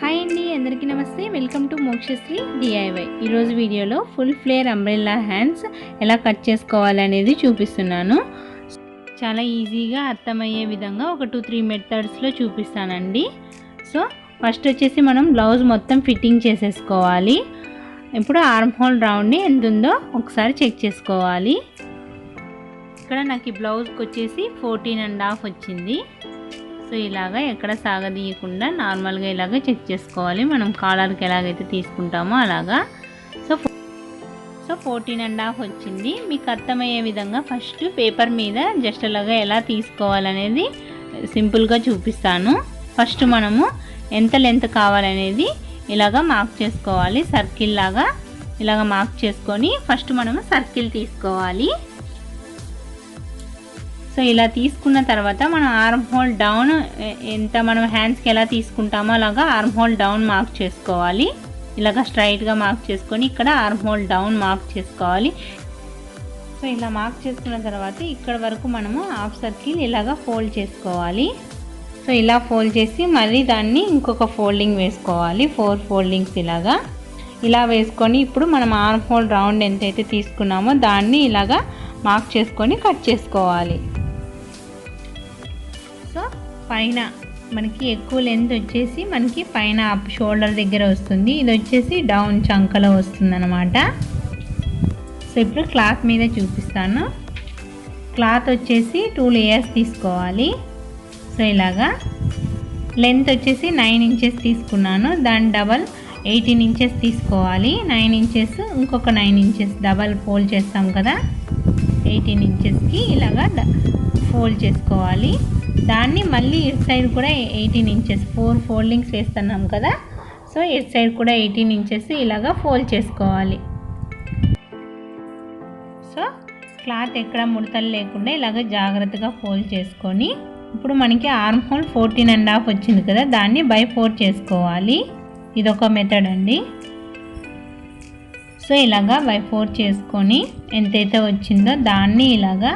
Hi అండి, అందరికీ నమస్తే. Welcome to Mokshasri DIY. ఈరోజు వీడియోలో ఫుల్ ఫ్లేర్ అంబ్రెల్లా హ్యాండ్స్ ఎలా కట్ చేసుకోవాలనేది చూపిస్తున్నాను. చాలా ఈజీగా అర్థమయ్యే విధంగా ఒక 2-3 మెథడ్స్లో చూపిస్తానండి. సో ఫస్ట్ వచ్చేసి మనం బ్లౌజ్ మొత్తం ఫిట్టింగ్ చేసేసుకోవాలి. ఇప్పుడు ఆర్మ్ హోల్ రౌండ్ని ఎంత ఉందో ఒకసారి చెక్ చేసుకోవాలి. ఇక్కడ నాకు ఈ బ్లౌజ్కి వచ్చేసి 14.5 వచ్చింది. సో ఇలాగా ఎక్కడ సాగదీయకుండా నార్మల్గా ఇలాగ చెక్ చేసుకోవాలి. మనం కాలర్కి ఎలాగైతే తీసుకుంటామో అలాగా. సో 14.5 వచ్చింది. మీకు అర్థమయ్యే విధంగా ఫస్ట్ పేపర్ మీద జస్ట్ అలాగా ఎలా తీసుకోవాలనేది సింపుల్గా చూపిస్తాను. ఫస్ట్ మనము ఎంత లెంత్ కావాలనేది ఇలాగ మార్క్ చేసుకోవాలి. సర్కిల్ లాగా ఇలాగ మార్క్ చేసుకొని ఫస్ట్ మనము సర్కిల్ తీసుకోవాలి. సో ఇలా తీసుకున్న తర్వాత మనం ఆర్మ్ హోల్ డౌన్ ఎంత మనం హ్యాండ్స్కి ఎలా తీసుకుంటామో అలాగా ఆర్మ్ హోల్ డౌన్ మార్క్ చేసుకోవాలి. ఇలాగ స్ట్రైట్గా మార్క్ చేసుకొని ఇక్కడ ఆర్మ్ హోల్ డౌన్ మార్క్ చేసుకోవాలి. సో ఇలా మార్క్ చేసుకున్న తర్వాత ఇక్కడ వరకు మనము హాఫ్ సర్కిల్ ఇలాగ ఫోల్డ్ చేసుకోవాలి. సో ఇలా ఫోల్డ్ చేసి మళ్ళీ దాన్ని ఇంకొక ఫోల్డింగ్ వేసుకోవాలి. 4 ఫోల్డింగ్స్ ఇలా వేసుకొని ఇప్పుడు మనం ఆర్మ్ హోల్ రౌండ్ ఎంతైతే తీసుకున్నామో దాన్ని ఇలాగ మార్క్ చేసుకొని కట్ చేసుకోవాలి. సో పైన మనకి ఎక్కువ లెంత్ వచ్చేసి మనకి పైన అప్ షోల్డర్ దగ్గర వస్తుంది. ఇది వచ్చేసి డౌన్ చంకలో వస్తుంది అన్నమాట. సో ఇప్పుడు క్లాత్ మీద చూపిస్తాను. క్లాత్ వచ్చేసి 2 లేయర్స్ తీసుకోవాలి. సో ఇలాగా లెంత్ వచ్చేసి 9 ఇంచెస్ తీసుకున్నాను. దాని డబల్ 18 ఇంచెస్ తీసుకోవాలి. 9 ఇంచెస్ ఇంకొక 9 ఇంచెస్ డబల్ ఫోల్డ్ చేస్తాం కదా, 18 ఇంచెస్కి ఇలాగా ఫోల్డ్ చేసుకోవాలి. దాన్ని మళ్ళీ ఇటు సైడ్ కూడా 18 ఇంచెస్ 4 ఫోల్డింగ్స్ వేస్తున్నాం కదా. సో ఇటు సైడ్ కూడా 18 ఇంచెస్ ఇలాగా ఫోల్డ్ చేసుకోవాలి. సో క్లాత్ ఎక్కడ ముడతలు లేకుండా ఇలాగ జాగ్రత్తగా ఫోల్డ్ చేసుకొని ఇప్పుడు మనకి ఆర్మ్ హోల్ 14.5 వచ్చింది కదా, దాన్ని బై 4 చేసుకోవాలి. ఇదొక మెథడ్ అండి. సో ఇలాగా బై 4 చేసుకొని ఎంతైతే వచ్చిందో దాన్ని ఇలాగా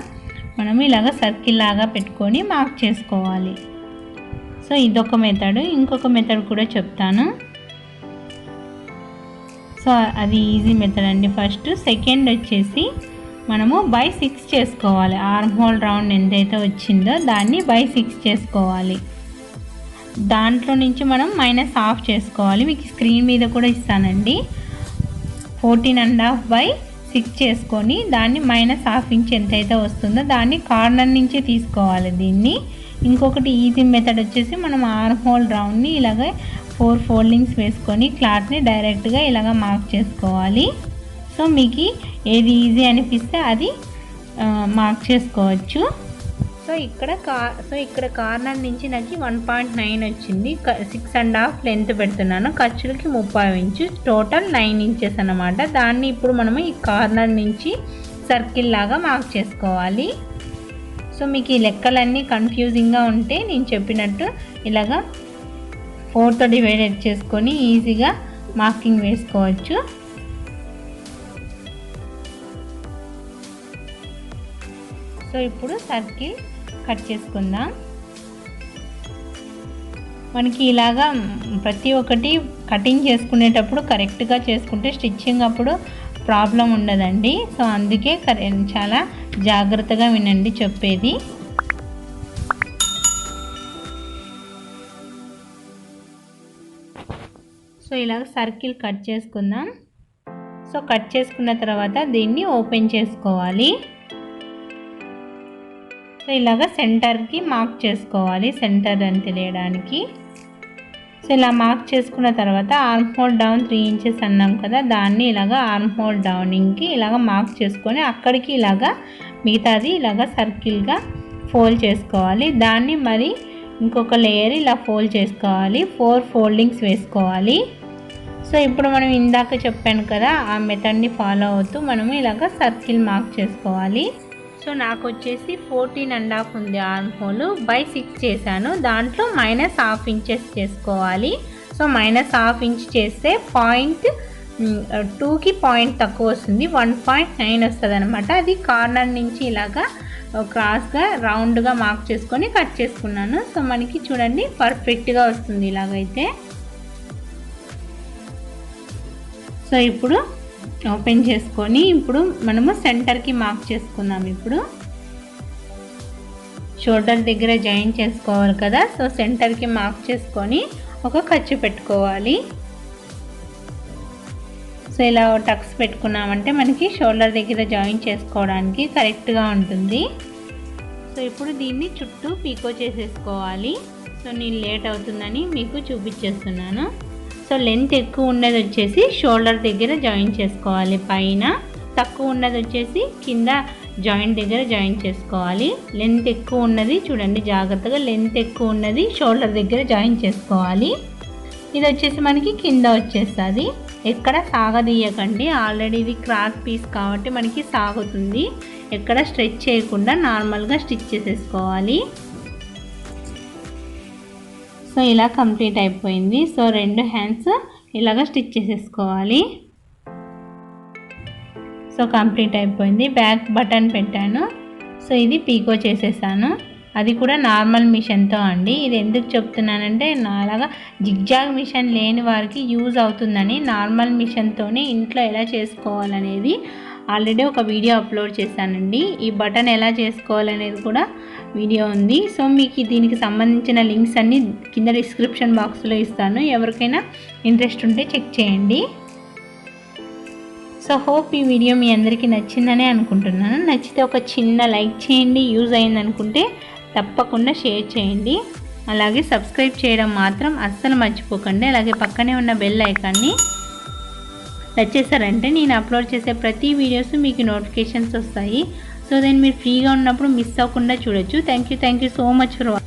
మనం ఇలాగ సర్కిల్ లాగా పెట్టుకొని మార్క్ చేసుకోవాలి. సో ఇదొక మెథడ్. ఇంకొక మెథడ్ కూడా చెప్తాను. సో అది ఈజీ మెథడ్ అండి. ఫస్ట్ సెకండ్ వచ్చేసి మనము బై 6 చేసుకోవాలి. ఆర్మ్ హోల్ రౌండ్ ఎంతైతే వచ్చిందో దాన్ని బై 6 చేసుకోవాలి. దాంట్లో నుంచి మనం -1/2 చేసుకోవాలి. మీకు స్క్రీన్ మీద కూడా ఇస్తానండి. 14.5 బై 6 చేసుకొని దాన్ని -1/2 ఇంచ్ ఎంతైతే వస్తుందో దాన్ని కార్నర్ నుంచి తీసుకోవాలి. దీన్ని ఇంకొకటి ఈజీ మెథడ్ వచ్చేసి మనం ఆర్మ్ హోల్ రౌండ్ని ఇలాగ 4 ఫోల్డింగ్స్ వేసుకొని క్లాత్ని డైరెక్ట్గా ఇలాగ మార్క్ చేసుకోవాలి. సో మీకు ఏది ఈజీ అనిపిస్తే అది మార్క్ చేసుకోవచ్చు. సో ఇక్కడ కార్నర్ నుంచి నాకు 1.9 వచ్చింది. 6.5 లెంత్ పెడుతున్నాను. ఖర్చులకి 30 ఇంచు, టోటల్ 9 ఇంచెస్ అన్నమాట. దాన్ని ఇప్పుడు మనము ఈ కార్నర్ నుంచి సర్కిల్ లాగా మార్క్ చేసుకోవాలి. సో మీకు ఈ లెక్కలన్నీ కన్ఫ్యూజింగ్గా ఉంటే నేను చెప్పినట్టు ఇలాగా 4తో డివైడెడ్ చేసుకొని ఈజీగా మార్కింగ్ వేసుకోవచ్చు. సో ఇప్పుడు సర్కిల్ కట్ చేసుకుందాం. మనకి ఇలాగా ప్రతి ఒక్కటి కటింగ్ చేసుకునేటప్పుడు కరెక్ట్గా చేసుకుంటే స్టిచ్చింగ్ అప్పుడు ప్రాబ్లం ఉండదండి. సో అందుకే చాలా జాగ్రత్తగా వినండి చెప్పేది. సో ఇలాగ సర్కిల్ కట్ చేసుకుందాం. సో కట్ చేసుకున్న తర్వాత దీన్ని ఓపెన్ చేసుకోవాలి. సో ఇలాగ సెంటర్కి మార్క్ చేసుకోవాలి, సెంటర్ అని తెలియడానికి. సో ఇలా మార్క్ చేసుకున్న తర్వాత ఆర్మ్ హోల్ డౌన్ 3 ఇంచెస్ అన్నాం కదా, దాన్ని ఇలాగ ఆర్మ్ హోల్ డౌనింగ్కి ఇలాగ మార్క్ చేసుకొని అక్కడికి ఇలాగ మిగతాది ఇలాగ సర్కిల్గా ఫోల్డ్ చేసుకోవాలి. దాన్ని మరి ఇంకొక లేయర్ ఇలా ఫోల్డ్ చేసుకోవాలి. 4 ఫోల్డింగ్స్ వేసుకోవాలి. సో ఇప్పుడు మనం ఇందాక చెప్పాను కదా, ఆ మెథడ్ని ఫాలో అవుతూ మనము ఇలాగ సర్కిల్ మార్క్ చేసుకోవాలి. సో నాకు వచ్చేసి 14.5 ఉంది ఆర్మ్ హోల్, బై 6 చేశాను. దాంట్లో -1/2 ఇంచెస్ చేసుకోవాలి. సో -1/2 ఇంచ్ చేస్తే 0.2కి పాయింట్ తక్కువ వస్తుంది, 1.9 వస్తుంది అనమాట. అది కార్నర్ నుంచి ఇలాగా క్రాస్గా రౌండ్గా మార్క్ చేసుకొని కట్ చేసుకున్నాను. సో మనకి చూడండి పర్ఫెక్ట్గా వస్తుంది ఇలాగైతే. సో ఇప్పుడు ఓపెన్ చేసుకొని ఇప్పుడు మనము సెంటర్కి మార్క్ చేసుకుందాం. ఇప్పుడు షోల్డర్ దగ్గర జాయిన్ చేసుకోవాలి కదా, సో సెంటర్కి మార్క్ చేసుకొని ఒక ఖర్చు పెట్టుకోవాలి. సో ఇలా టక్స్ పెట్టుకున్నామంటే మనకి షోల్డర్ దగ్గర జాయిన్ చేసుకోవడానికి కరెక్ట్గా ఉంటుంది. సో ఇప్పుడు దీన్ని చుట్టూ పీకో చేసేసుకోవాలి. సో నేను లేట్ అవుతుందని మీకు చూపించేస్తున్నాను. సో లెంత్ ఎక్కువ ఉన్నది వచ్చేసి షోల్డర్ దగ్గర జాయిన్ చేసుకోవాలి, పైన తక్కువ ఉన్నది వచ్చేసి కింద జాయింట్ దగ్గర జాయిన్ చేసుకోవాలి. లెంత్ ఎక్కువ ఉన్నది చూడండి జాగ్రత్తగా, లెంత్ ఎక్కువ ఉన్నది షోల్డర్ దగ్గర జాయిన్ చేసుకోవాలి. ఇది వచ్చేసి మనకి కింద వచ్చేస్తుంది. ఎక్కడ సాగదీయకండి, ఆల్రెడీ ఇది క్రాస్ పీస్ కాబట్టి మనకి సాగుతుంది. ఎక్కడ స్ట్రెచ్ చేయకుండా నార్మల్గా స్టిచ్ చేసేసుకోవాలి. సో ఇలా కంప్లీట్ అయిపోయింది. సో 2 హ్యాండ్స్ ఇలాగ స్టిచ్ చేసేసుకోవాలి. సో కంప్లీట్ అయిపోయింది. బ్యాక్ బటన్ పెట్టాను. సో ఇది పీకో చేసేసాను, అది కూడా నార్మల్ మిషన్తో అండి. ఇది ఎందుకు చెప్తున్నానంటే నాలాగా జిగ్జాగ్ మిషన్ లేని వారికి యూజ్ అవుతుందని నార్మల్ మిషన్తోనే ఇంట్లో ఎలా చేసుకోవాలనేది ఆల్రెడీ ఒక వీడియో అప్లోడ్ చేశానండి. ఈ బటన్ ఎలా చేసుకోవాలనేది కూడా వీడియో ఉంది. సో మీకు దీనికి సంబంధించిన లింక్స్ అన్నీ కింద డిస్క్రిప్షన్ బాక్స్లో ఇస్తాను, ఎవరికైనా ఇంట్రెస్ట్ ఉంటే చెక్ చేయండి. సో హోప్ ఈ వీడియో మీ అందరికీ నచ్చిందనే అనుకుంటున్నాను. నచ్చితే ఒక చిన్న లైక్ చేయండి, యూజ్ అయింది అనుకుంటే తప్పకుండా షేర్ చేయండి. అలాగే సబ్స్క్రైబ్ చేయడం మాత్రం అస్సలు మర్చిపోకండి. అలాగే పక్కనే ఉన్న బెల్ ఐకాన్ని టచ్ చేశారంటే నేను అప్లోడ్ చేసే ప్రతి వీడియోస్ మీకు నోటిఫికేషన్స్ వస్తాయి. సో దెన్ మీరు ఫ్రీగా ఉన్నప్పుడు మిస్ అవ్వకుండా చూడొచ్చు. Thank you so much for watching.